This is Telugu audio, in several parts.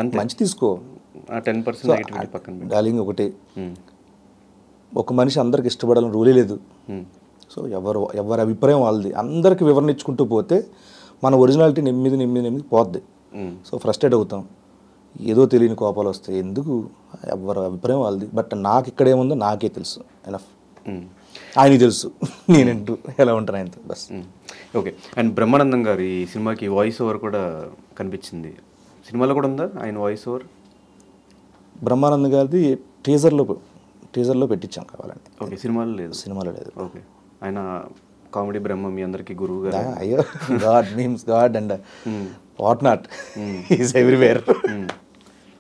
అంతే మంచి తీసుకో, ఆ 10% నెగిటివిటీ పక్కన పెట్టు. డార్లింగ్ ఒకటి, ఒక మనిషి అందరికి ఇష్టపడాలని రూలే లేదు. సో ఎవరి అభిప్రాయం వాళ్ళది, అందరికి వివరణ ఇచ్చుకుంటూ పోతే మన ఒరిజినాలిటీ నెమ్మది పోద్ది. సో ఫ్రస్ట్రేట్ అవుతాం, ఏదో తెలియని కోపాలు వస్తాయి, ఎందుకు, ఎవరి అభిప్రాయం వాళ్ళది. బట్ నాకు ఇక్కడ ఏముందో నాకే తెలుసు, ఎనఫ్. ఆయనకి తెలుసు నేనంటూ ఎలా ఉంటాను ఆయనతో, బస్. ఓకే. అండ్ బ్రహ్మానందం గారు ఈ సినిమాకి వాయిస్ ఓవర్ కూడా కనిపించింది, సినిమాలో కూడా ఉందా ఆయన వాయిస్ ఓవర్? బ్రహ్మానంద్ గారిది టీజర్లో పెట్టించాం కావాలండి. ఓకే, సినిమాలో లేదు. సినిమాలో లేదు. ఓకే. ఆయన కామెడీ బ్రహ్మ, మీ అందరికీ గురువు గారు. అయ్యో, God memes God and what not, is everywhere.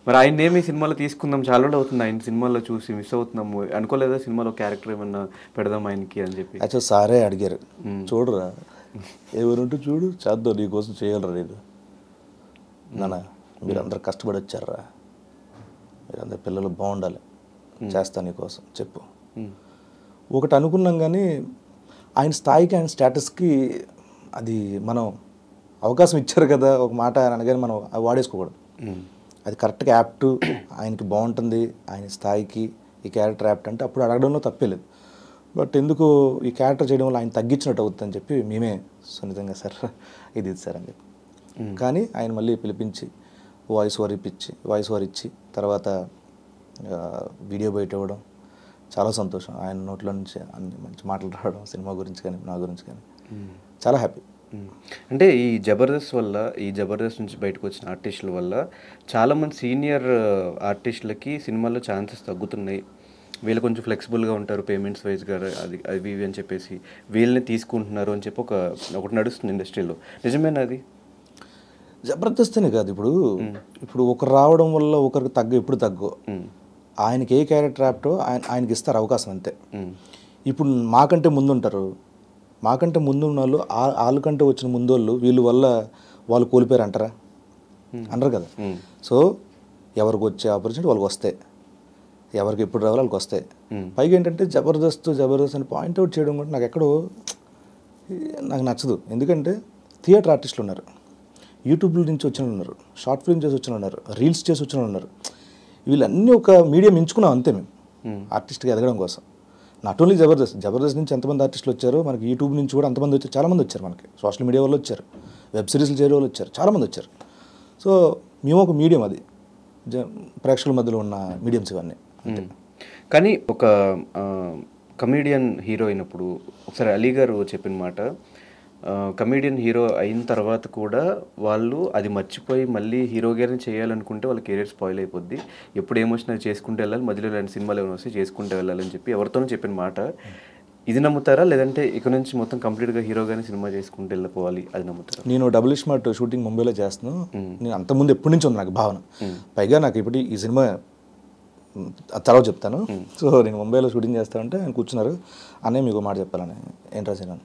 మరి ఆయన ఏమి సినిమాలో తీసుకుందాం, చాలా రోజులు అవుతుంది ఆయన సినిమాలో చూసి, మిస్ అవుతున్నాము. అనుకోలేదా సినిమాలో క్యారెక్టర్ ఏమన్నా పెడదాం ఆయనకి అని చెప్పి? యాక్చువల్ సారే అడిగారు, చూడరా ఎవరుంటే చూడు, చేద్దాం నీకోసం చేయగలరా, లేదు నాన్న మీరు అందరు కష్టపడి వచ్చారా, మీరందరు పిల్లలు బాగుండాలి, చేస్తా నీకోసం చెప్పు. ఒకటి అనుకున్నాం కానీ ఆయన స్థాయికి ఆయన స్టేటస్కి అది మనం అవకాశం ఇచ్చారు కదా ఒక మాట అనగానే మనం అవి వాడేసుకోకూడదు. అది కరెక్ట్గా యాప్ట్, ఆయనకి బాగుంటుంది, ఆయన స్థాయికి ఈ క్యారెక్టర్ యాప్ట్ అంటే అప్పుడు అడగడంలో తప్పేలేదు. బట్ ఎందుకు ఈ క్యారెక్టర్ చేయడం వల్ల ఆయన తగ్గించినట్టు అవుతుందని చెప్పి మేమే సున్నితంగా సార్ ఇది సార్ అని చెప్పి, కానీ ఆయన మళ్ళీ పిలిపించి వాయిస్ ఓవర్ ఇచ్చి తర్వాత వీడియో బయట ఇవ్వడం చాలా సంతోషం. ఆయన నోట్లో నుంచి అన్ని మంచి మాటలు రావడం సినిమా గురించి కానీ నా గురించి కానీ చాలా హ్యాపీ. అంటే ఈ జబర్దస్త్ నుంచి బయటకు వచ్చిన ఆర్టిస్టుల వల్ల చాలామంది సీనియర్ ఆర్టిస్టులకి సినిమాల్లో ఛాన్సెస్ తగ్గుతున్నాయి, వీళ్ళు కొంచెం ఫ్లెక్సిబుల్గా ఉంటారు పేమెంట్స్ వైజ్గా, అవి ఇవి అని చెప్పేసి వీళ్ళని తీసుకుంటున్నారు అని చెప్పి ఒకటి నడుస్తుంది ఇండస్ట్రీలో, నిజమేనా అది? జబర్దస్త్ అనే కాదు, ఇప్పుడు ఒకరు రావడం వల్ల ఒకరికి ఎప్పుడు తగ్గు, ఆయనకి ఏ క్యారెక్టర్ యాప్టో ఆయనకి ఇస్తారు అవకాశం అంతే. ఇప్పుడు మాకంటే ముందుంటారు, మాకంటే ముందు ఉన్న వాళ్ళు వాళ్ళకంటే వచ్చిన ముందోళ్ళు వీళ్ళ వల్ల వాళ్ళు కోల్పోయారు అంటారా, అనరు కదా. సో ఎవరికి వచ్చే ఆపర్చునిటీ వాళ్ళకి వస్తాయి, ఎవరికి ఎప్పుడు రావాలో వాళ్ళకి వస్తాయి. పైగా ఏంటంటే జబర్దస్త్ అని పాయింట్అవుట్ చేయడం కూడా నాకు నచ్చదు. ఎందుకంటే థియేటర్ ఆర్టిస్టులు ఉన్నారు, యూట్యూబ్ల నుంచి వచ్చిన ఉన్నారు, షార్ట్ ఫిల్మ్ చేసి వచ్చిన ఉన్నారు, రీల్స్ చేసి వచ్చిన ఉన్నారు. వీళ్ళన్నీ ఒక మీడియం ఎంచుకున్నాం అంతే మేము ఆర్టిస్ట్గా ఎదగడం కోసం. నాట్ ఓన్లీ జబర్దస్త్ నుంచి ఎంతమంది ఆర్టిస్టులు వచ్చారో, మనకి యూట్యూబ్ నుంచి కూడా అంతమంది వచ్చారు, చాలామంది వచ్చారు, మనకి సోషల్ మీడియా వాళ్ళు వచ్చారు, వెబ్ సిరీస్లు చేయడం వాళ్ళు వచ్చారు, చాలామంది వచ్చారు. సో మేము ఒక మీడియం, అది ప్రేక్షకుల మధ్యలో ఉన్న మీడియంస్ ఇవన్నీ. కానీ ఒక కమీడియన్ హీరో అయినప్పుడు ఒకసారి అలీ గారు చెప్పిన మాట, కమీడియన్ హీరో అయిన తర్వాత కూడా వాళ్ళు అది మర్చిపోయి మళ్ళీ హీరో గారిని చేయాలనుకుంటే వాళ్ళ కెరీర్ స్పాయిల్ అయిపోద్ది, ఎప్పుడు ఏమొచ్చినా చేసుకుంటూ వెళ్ళాలి, మధ్యలో ఇలాంటి సినిమాలు ఏమైనా వస్తే చేసుకుంటూ వెళ్ళాలని చెప్పి ఎవరితోనూ చెప్పిన మాట. ఇది నమ్ముతారా, లేదంటే ఇక నుంచి మొత్తం కంప్లీట్గా హీరోగానే సినిమా చేసుకుంటూ వెళ్ళిపోవాలి, అది నమ్ముతారా? నేను డబుల్ స్మార్ట్ షూటింగ్ ముంబైలో చేస్తున్నాను, నేను అంతకుముందు ఎప్పటి నుంచి ఉంది నాకు భావన. పైగా నాకు ఇప్పుడు ఈ సినిమా తర్వాత చెప్తాను. సో నేను ముంబైలో షూటింగ్ చేస్తా ఉంటే ఆయన కూర్చున్నారు, అన్నయ్య మీకు మాట చెప్పాలని, ఏంట్రా సినిమా,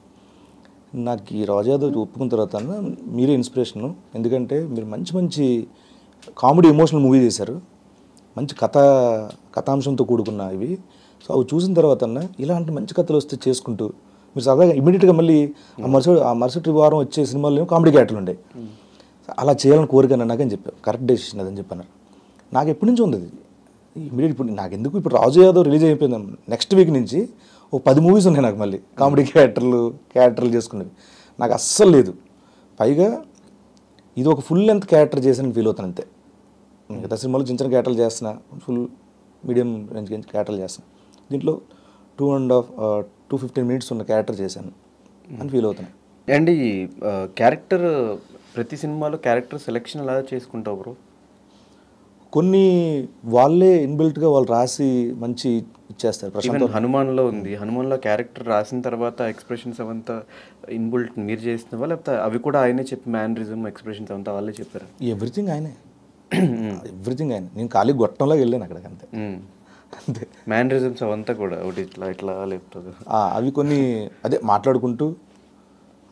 నాకు ఈ రాజాదేవ్ ఒప్పుకున్న తర్వాత మీరే ఇన్స్పిరేషను, ఎందుకంటే మీరు మంచి కామెడీ ఎమోషనల్ మూవీ చేశారు, మంచి కథాంశంతో కూడుకున్న ఇవి. సో అవి చూసిన తర్వాత ఇలాంటి మంచి కథలు వస్తే చేసుకుంటూ మీరు సరదాగా ఇమీడియట్గా మళ్ళీ ఆ మరుసటి వారం వచ్చే సినిమాల్లో కామెడీ క్యారెక్టర్లు ఉండే, అలా చేయాలని కోరిక నాకని చెప్పారు, కరెక్ట్ డెసిషన్ అదని చెప్పన్నారు. నాకు ఎప్పటి నుంచి ఉంది ఇమీడియట్, ఇప్పుడు నాకు ఎందుకు, ఇప్పుడు రాజు యాదవ్ రిలీజ్ అయిపోయింది, నెక్స్ట్ వీక్ నుంచి ఒక 10 మూవీస్ ఉన్నాయి నాకు మళ్ళీ కామెడీ క్యారెక్టర్లు చేసుకునేవి, నాకు అస్సలు లేదు. పైగా ఇది ఒక ఫుల్ లెంత్ క్యారెక్టర్ చేసిన ఫీల్ అవుతాను అంతే. మిగతా సినిమాలో చిన్న క్యారెక్టర్లు చేస్తున్నా, ఫుల్ మీడియం రేంజ్ క్యారెక్టర్లు చేస్తున్నా, దీంట్లో 2.5-2:15 minutes ఉన్న క్యారెక్టర్ చేశాను అని ఫీల్ అవుతున్నాను. అండ్ ఈ క్యారెక్టర్ ప్రతి సినిమాలో క్యారెక్టర్ సెలెక్షన్ ఎలా చేసుకుంటావు బ్రో? కొన్ని వాళ్ళే ఇన్బిల్ట్గా వాళ్ళు రాసి మంచి ఇచ్చేస్తారు. హనుమాన్లో ఉంది, హనుమాన్లో క్యారెక్టర్ రాసిన తర్వాత ఎక్స్ప్రెషన్స్ అవంతా ఇన్బిల్ట్ మీరు చేసినవా, లేకపోతే అవి కూడా ఆయనే చెప్పి మ్యానరిజం ఎక్స్ప్రెషన్స్ అవంతా వాళ్ళే చెప్పారు? ఎవ్రీథింగ్ ఆయనే. నేను ఖాళీ గొట్టంలాగా వెళ్ళాను అక్కడికి అంతే. మ్యానరిజమ్స్ అవంతా కూడా ఒకటి ఇట్లా లేపుతుంది, అవి కొన్ని అదే మాట్లాడుకుంటూ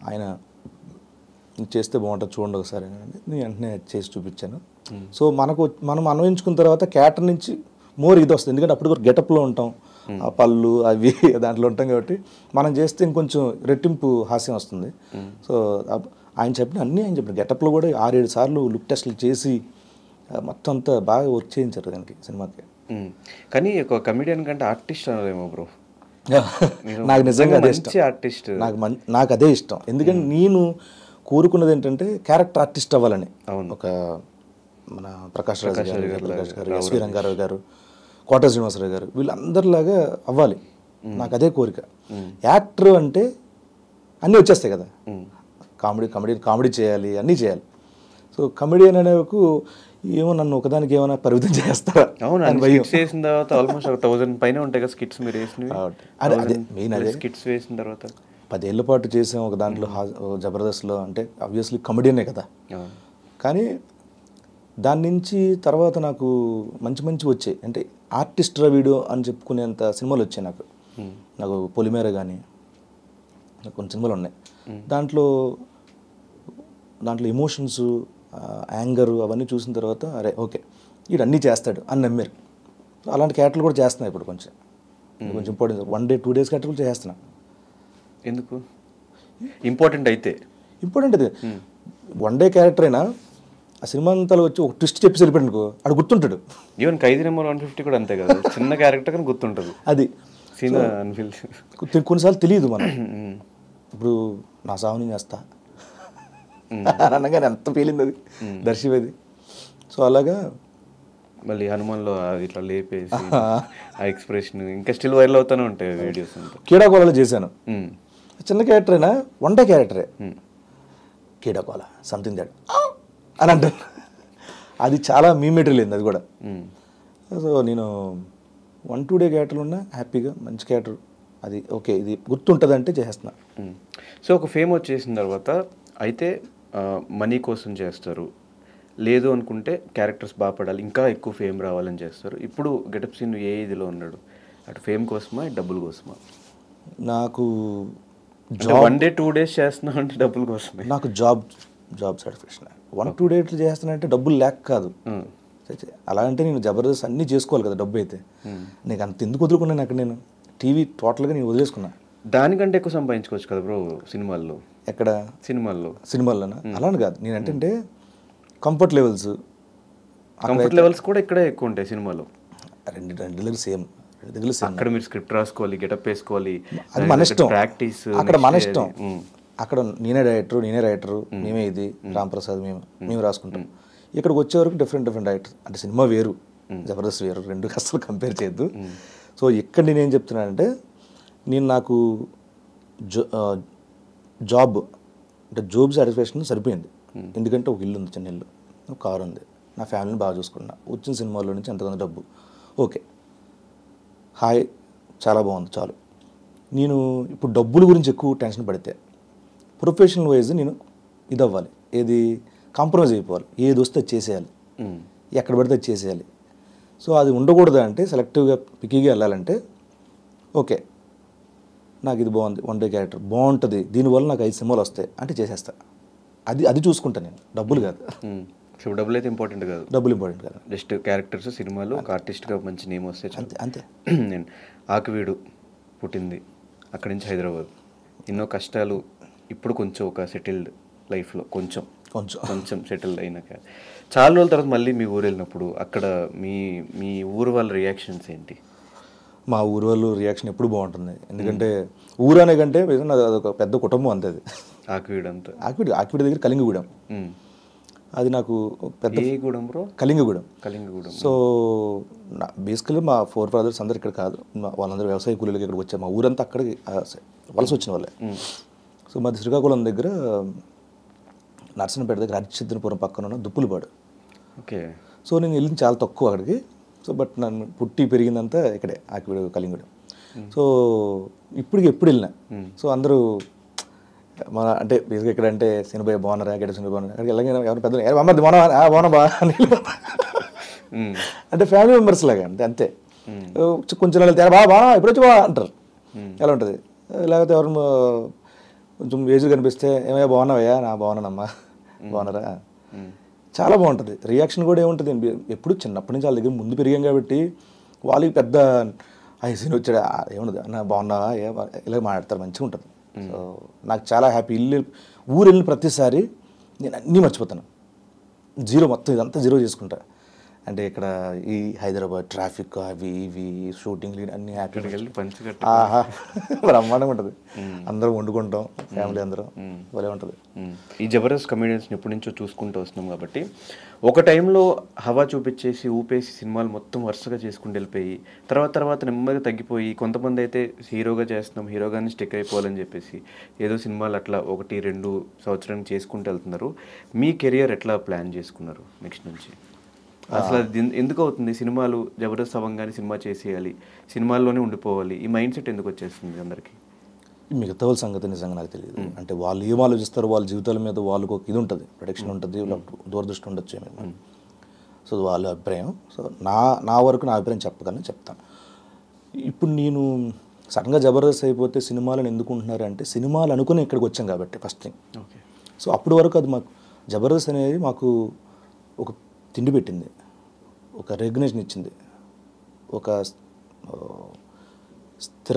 ఆయన చేస్తే బాగుంటుంది చూడండి ఒకసారి, నేను వెంటనే చేసి చూపించాను. సో మనం అన్వయించుకున్న తర్వాత క్యారెక్టర్ నుంచి మోర్ ఇది వస్తుంది, ఎందుకంటే అప్పుడు గెటప్లో ఉంటాం, ఆ పళ్ళు అవి దాంట్లో ఉంటాం కాబట్టి మనం చేస్తే ఇంకొంచెం రెట్టింపు హాస్యం వస్తుంది. సో ఆయన చెప్పిన అన్నీ ఆయన చెప్పిన గెటప్లో కూడా 6-7 సార్లు లుక్ టెస్ట్లు చేసి మొత్తం అంతా బాగా వర్క్ చేయించారు దానికి సినిమాకి. కానీ ఒక కమెడియన్ కంటే ఆర్టిస్ట్ అనలేమో బ్రో. నాకు నిజంగా అదే ఇష్టం. మంచి ఆర్టిస్ట్. నాకు అదే ఇష్టం. ఎందుకంటే నేను కోరుకున్నది ఏంటంటే క్యారెక్టర్ ఆర్టిస్ట్ అవ్వాలని. ఒక మన ప్రకాష్ రాజ్ గారు, ఎస్వి రంగారావు గారు, కోట శ్రీనివాసరావు గారు వీళ్ళందరిలాగా అవ్వాలి. నాకు అదే కోరిక. యాక్టర్ అంటే అన్నీ వచ్చేస్తాయి కదా, కామెడీ చేయాలి, అన్నీ చేయాలి. సో కమెడియన్ అనేకు ఏమో నన్ను ఒకదానికి ఏమైనా పరిమితం చేస్తారా? అవును, చేసిన తర్వాత ఆల్మోస్ట్ 1000 పైన ఉంటాయి కదా స్కిట్స్ మీరు వేసినవి. అదే మెయిన్ అదే స్కిట్స్ వేసిన తర్వాత 10 ఏళ్ల పాటు చేసాం ఒక దాంట్లో జబర్దస్త్లో. అంటే ఆబ్వియస్లీ కమెడియనే కదా, కానీ దాని నుంచి తర్వాత నాకు మంచి మంచి వచ్చాయి. అంటే ఆర్టిస్ట్ వీడియో అని చెప్పుకునేంత సినిమాలు వచ్చాయి నాకు పొలిమేర కానీ కొన్ని సినిమాలు ఉన్నాయి. దాంట్లో ఎమోషన్స్, యాంగర్ అవన్నీ చూసిన తర్వాత అరే ఓకే వీడు అన్నీ చేస్తాడు అని నమ్మారు. అలాంటి క్యారెక్టర్లు కూడా చేస్తున్నాయి ఇప్పుడు. కొంచెం ఇంపార్టెంట్ 1 day 2 days క్యారెక్టర్లు చేస్తున్నా. ఎందుకు ఇంపార్టెంట్ అయితే ఇంపార్టెంట్ అది 1 day క్యారెక్టర్ అయినా ఆ సినిమా అంతా వచ్చి ఒక ట్విస్ట్ చెప్పి వెళ్ళిపోయాడు అనుకో, అడు గుర్తుంటాడు. ఈవెన్ ఖైదీ నెంబర్ 150 కూడా అంతే కదా, చిన్న క్యారెక్టర్ కానీ గుర్తుంటుంది. అది సీన్ కొన్నిసార్లు తెలియదు మనం. ఇప్పుడు నా సాగుని చేస్తా అనగానే ఎంత పేలింది అది దర్శివేది. సో అలాగా మళ్ళీ హనుమాన్లో ఇట్లా లేపేసి ఆ ఎక్స్ప్రెషన్ ఇంకా స్టిల్ వైరల్ అవుతూనే ఉంటాయి వీడియోస్. కీడాకోలలో చేశాను. చిన్న క్యారెక్టర్ అయినా 1 day క్యారెక్టరే. కీడాకోల సంథింగ్ దట్ అని అంటారు. అది చాలా మీ మెటీరియల్ అయింది అది కూడా. సో నేను 1-2 day క్యారెక్టర్లు ఉన్నా హ్యాపీగా మంచి క్యారెక్టర్ అది ఓకే ఇది గుర్తుంటుంది అంటే చేస్తున్నా. సో ఒక ఫేమ్ వచ్చేసిన తర్వాత అయితే మనీ కోసం చేస్తారు, లేదు అనుకుంటే క్యారెక్టర్స్ బాగా పడాలి, ఇంకా ఎక్కువ ఫేమ్ రావాలని చేస్తారు. ఇప్పుడు గెటప్ సీన్ ఏ ఇదిలో ఉన్నాడు? అటు ఫేమ్ కోసమా, డబ్బుల కోసమా? నాకు 1 day 2 days చేస్తున్నా అంటే డబ్బుల కోసమే. నాకు జాబ్ సాటిస్ఫాక్షన్. 1-2 days చేస్తానంటే డబ్బులు లేక కాదు. అలా అంటే నేను జబర్దస్త్ అన్నీ చేసుకోవాలి కదా డబ్బు అయితే. నీకు అంత ఎందుకు వదులుకున్నాను అక్కడ నేను టీవీ టోటల్గా నేను వదిలేసుకున్నా. దానికంటే ఎక్కువ సంపాదించుకోవచ్చు కదా బ్రో సినిమాల్లో. ఎక్కడ సినిమాల్లోనా? అలానే కాదు నేను అంటే కంఫర్ట్ లెవెల్స్ కూడా ఇక్కడే ఎక్కువ ఉంటాయి సినిమాలో. రెండు దగ్గర సేమ్. అక్కడ మీరు స్క్రిప్ట్ రాసుకోవాలి, గెటప్ వేసుకోవాలి, అది మన ఇష్టం. ప్రాక్టీస్ అక్కడ మన ఇష్టం. అక్కడ నేనే రైటరు మేమే ఇది రాంప్రసాద్ మేము రాసుకుంటాం. ఇక్కడికి వచ్చే వరకు డిఫరెంట్ రైటర్స్. అంటే సినిమా వేరు, జబర్దస్త్ వేరు, రెండు అసలు కంపేర్ చేయొద్దు. సో ఇక్కడ నేనేం చెప్తున్నానంటే నాకు జాబ్ సాటిస్ఫాక్షన్ సరిపోయింది. ఎందుకంటే ఒక ఇల్లు ఉంది, చిన్న ఇల్లు, ఒక కారు ఉంది, నా ఫ్యామిలీని బాగా చూసుకున్నా, వచ్చిన సినిమాల్లో నుంచి ఎంతగానో డబ్బు ఓకే హాయ్ చాలా బాగుంది చాలు. నేను ఇప్పుడు డబ్బుల గురించి ఎక్కువ టెన్షన్ పడితే ప్రొఫెషనల్ వైజ్ నేను ఇది అవ్వాలి, ఏది కాంప్రమైజ్ అయిపోవాలి, ఏది వస్తే అది చేసేయాలి, ఎక్కడ పడితే అది చేసేయాలి. సో అది ఉండకూడదు. అంటే సెలెక్టివ్గా పికీగా వెళ్ళాలంటే ఓకే నాకు ఇది బాగుంది, 1 day క్యారెక్టర్ బాగుంటుంది, దీనివల్ల నాకు 5 సినిమాలు వస్తాయి అంటే చేసేస్తా. అది చూసుకుంటాను నేను, డబ్బులు కాదు. సో డబ్బులు అయితే ఇంపార్టెంట్ కాదు, డబ్బులు ఇంపార్టెంట్ కాదు, జస్ట్ క్యారెక్టర్స్, సినిమాలు, ఒక ఆర్టిస్ట్గా మంచి నేమ్ వస్తే అంతే. నేను ఆకివీడు పుట్టింది, అక్కడి నుంచి హైదరాబాద్, ఎన్నో కష్టాలు, ఇప్పుడు కొంచెం ఒక సెటిల్డ్ లైఫ్లో కొంచెం సెటిల్డ్ అయినాక చాలా రోజుల తర్వాత మళ్ళీ మీ ఊరు వెళ్ళినప్పుడు అక్కడ మీ ఊరు వాళ్ళ రియాక్షన్స్ ఏంటి? మా ఊరు వాళ్ళు రియాక్షన్ ఎప్పుడు బాగుంటుంది. ఎందుకంటే ఊరు అనే కంటే అదొక పెద్ద కుటుంబం అంతే. అది ఆకివీడు దగ్గర కలింగగూడెం. అది నాకు పెద్ద కలింగగూడెం. సో బేసికలీ మా 4 brothers అందరు ఇక్కడ కాదు, వాళ్ళందరూ వ్యవసాయ కూలీలకి ఇక్కడికి వచ్చారు. మా ఊరంతా అక్కడికి వలస వచ్చిన వాళ్ళే. సో మాది శ్రీకాకుళం దగ్గర నర్సనపేట దగ్గర హరిశ్చంద్రపురం పక్కన ఉన్న దుప్పులపాడు. ఓకే. సో నేను వెళ్ళింది చాలా తక్కువ అక్కడికి. సో బట్ నన్ను పుట్టి పెరిగిందంతా ఇక్కడే ఆకివీడు కలింగగూడెం. సో ఎప్పుడు వెళ్ళినా సో అందరూ మన అంటే బేసిక్గా ఇక్కడ అంటే సినిమా బాగున్నారా, గెట సినిమా బాగున్నారా, అక్కడికి వెళ్ళగానే ఎవరు పెద్దలు అమ్మది బాగున్నా బా అంటే ఫ్యామిలీ మెంబర్స్ లాగా అంతే. కొంచెం వెళ్తే బాగా ఎప్పుడు వచ్చి బా అంటారు, ఎలా ఉంటుంది. లేకపోతే ఎవరు కొంచెం ఏజ్ కనిపిస్తే ఏమయ్యా బాగున్నావయ్యా, నా బాగున్నానమ్మా బాగున్నారా, చాలా బాగుంటుంది. రియాక్షన్ కూడా ఏముంటుంది, ఎప్పుడు చిన్నప్పటి నుంచి వాళ్ళ దగ్గర ముందు పెరిగాం కాబట్టి వాళ్ళకి పెద్ద సీన్ వచ్చాడు ఏముండదు, నా బాగున్నావా ఇలా మాట్లాడతారు, మంచిగా ఉంటుంది. సో నాకు చాలా హ్యాపీ. ఊరు వెళ్ళిన ప్రతిసారి నేను అన్నీ మర్చిపోతాను, మొత్తం ఇదంతా జీరో చేసుకుంటా. అంటే ఇక్కడ ఈ హైదరాబాద్ ట్రాఫిక్ అవి ఇవి షూటింగ్ అన్ని హ్యాపీగా వెళ్ళి పంచగట్ట ఆహా బ్రహ్మాండంగా ఉంటుంది. అందరం వండుకుంటాం ఫ్యామిలీ అందరం, భలే ఉంటుంది. ఈ జబర్దస్త్ కమెడియన్స్ని ఎప్పటి నుంచో చూసుకుంటూ వస్తున్నాం కాబట్టి ఒక టైంలో హవా చూపించేసి ఊపేసి సినిమాలు మొత్తం వరుసగా చేసుకుంటూ వెళ్ళిపోయి తర్వాత నెమ్మదిగా తగ్గిపోయి, కొంతమంది అయితే హీరోగా చేస్తున్నాం, హీరోగానే స్టిక్ అయిపోవాలని చెప్పేసి ఏదో సినిమాలు అట్లా 1-2 సంవత్సరానికి చేసుకుంటూ వెళ్తున్నారు. మీ కెరియర్ ఎట్లా ప్లాన్ చేసుకున్నారు నెక్స్ట్ నుంచి? అసలు అది ఎందుకు అవుతుంది? సినిమాలు జబర్దస్త్ అవ్వగానే సినిమా చేసేయాలి, సినిమాల్లోనే ఉండిపోవాలి, ఈ మైండ్ సెట్ ఎందుకు వచ్చేస్తుంది అందరికీ? మిగతా వాళ్ళ సంగతి నిజంగా నాకు తెలియదు. అంటే వాళ్ళు ఏం ఆలోచిస్తారో, వాళ్ళ జీవితాల మీద వాళ్ళకు ఒక ఇది ఉంటుంది, ప్రొడక్షన్ ఉంటుంది, దూరదృష్టి ఉండొచ్చు ఏమైనా. సో వాళ్ళ అభిప్రాయం. సో నా వరకు నా అభిప్రాయం చెప్పగలను, చెప్తాను. ఇప్పుడు నేను సడన్గా జబర్దస్త్ అయిపోతే సినిమాలను ఎందుకుంటున్నారు అంటే, సినిమాలు అనుకుని ఇక్కడికి వచ్చాం కాబట్టి ఫస్ట్ థింగ్. ఓకే. సో అప్పటి వరకు అది మాకు జబర్దస్త్ అనేది మాకు ఒక తిండి పెట్టింది, ఒక రెకగ్నేషన్ ఇచ్చింది, ఒక స్థిరత